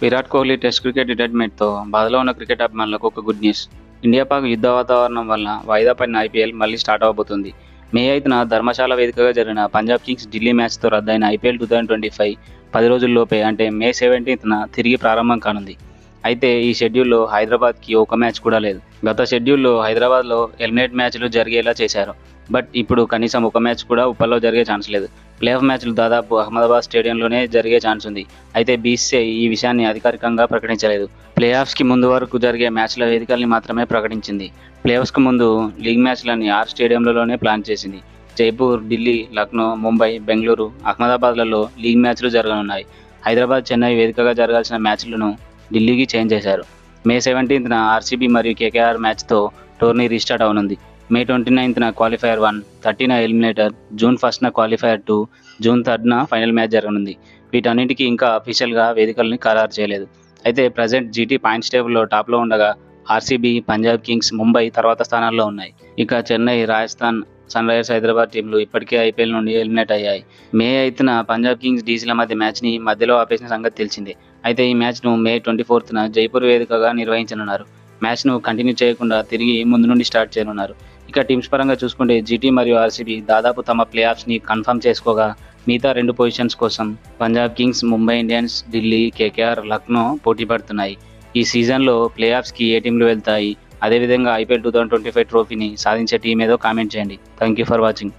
Virat Kohli test cricket రిటైర్మెంట్తో బాధలో ఉన్న cricket అభిమానులకు ఒక గుడ్ న్యూస్. ఇండియా పాక్ యుద్ధ వాతావరణం వల్ల వాయిదా పడిన ఐపీఎల్ మళ్లీ స్టార్ట్ అవబోతుంది. మే 5న ధర్మశాల వేదికగా జరిగిన పంజాబ్ కింగ్స్ ఢిల్లీ మ్యాచ్తో రద్దయిన ఐపీఎల్ 2025 10 రోజుల్లోపే అంటే మే 17న తిరిగి ప్రారంభం కానుంది. అయితే ఈ షెడ్యూల్లో హైదరాబాద్కి ఒక మ్యాచ్ కూడా లేదు. గత షెడ్యూల్లో హైదరాబాద్లో ఎలిమినేట్ మ్యాచ్లు జరిగేలా చేశారు. బట్ ఇప్పుడు కనీసం ఒక మ్యాచ్ కూడా ఉప్పల్లో జరిగే ఛాన్స్ లేదు. ప్లే ఆఫ్ మ్యాచ్లు దాదాపు అహ్మదాబాద్ స్టేడియంలోనే జరిగే ఛాన్స్ ఉంది. అయితే బీసీసీఐ ఈ విషయాన్ని అధికారికంగా ప్రకటించలేదు. ప్లే ఆఫ్స్కి ముందు వరకు జరిగే మ్యాచ్ల వేదికల్ని మాత్రమే ప్రకటించింది. ప్లే ఆఫ్స్కి ముందు లీగ్ మ్యాచ్లన్నీ 6 స్టేడియంలలోనే ప్లాన్ చేసింది. జైపూర్, ఢిల్లీ, లక్నో, ముంబై, బెంగళూరు, అహ్మదాబాద్లలో లీగ్ మ్యాచ్లు జరగనున్నాయి. హైదరాబాద్, చెన్నై వేదికగా జరగాల్సిన మ్యాచ్లను ఢిల్లీకి చేంజ్ చేశారు. మే 17న ఆర్సీబీ మరియు కేకేఆర్ మ్యాచ్తో టోర్నీ రీస్టార్ట్ అవనుంది. మే 29న క్వాలిఫైయర్ 1, 30న ఎలిమినేటర్, జూన్ 1న క్వాలిఫైయర్ 2, జూన్ 3న ఫైనల్ మ్యాచ్ జరగనుంది. వీటన్నిటికీ ఇంకా అఫీషియల్గా వేదికల్ని ఖరారు చేయలేదు. అయితే ప్రజెంట్ జీటీ పాయింట్స్ టేబుల్లో టాప్లో ఉండగా ఆర్సీబీ, పంజాబ్ కింగ్స్, ముంబై తర్వాత స్థానాల్లో ఉన్నాయి. ఇక చెన్నై, రాజస్థాన్, సన్ రైజర్స్ హైదరాబాద్ టీంలు ఇప్పటికే ఐపీఎల్ నుండి ఎలిమినేట్ అయ్యాయి. మే 5న పంజాబ్ కింగ్స్, డీసీల మధ్య మ్యాచ్ని మధ్యలో ఆపేసిన సంగతి తెలిసిందే. అయితే ఈ మ్యాచ్ను మే 24న జైపూర్ వేదికగా నిర్వహించనున్నారు. మ్యాచ్ను కంటిన్యూ చేయకుండా తిరిగి ముందు నుండి స్టార్ట్ చేయనున్నారు. ఇక టీమ్స్ పరంగా చూసుకుంటే జీటీ మరియు ఆర్సీబీ దాదాపు తమ ప్లే ఆఫ్స్ని కన్ఫర్మ్ చేసుకోగా మిగతా 2 పొజిషన్స్ కోసం Punjab Kings, Mumbai Indians, Delhi, KKR, Lucknow పోటీ పడుతున్నాయి. ఈ సీజన్లో ప్లే ఆఫ్స్కి ఏ టీంలు వెళ్తాయి, అదేవిధంగా ఐపీఎల్ 2025 ట్రోఫీని సాధించే టీం ఏదో కామెంట్ చేయండి. Thank you for watching.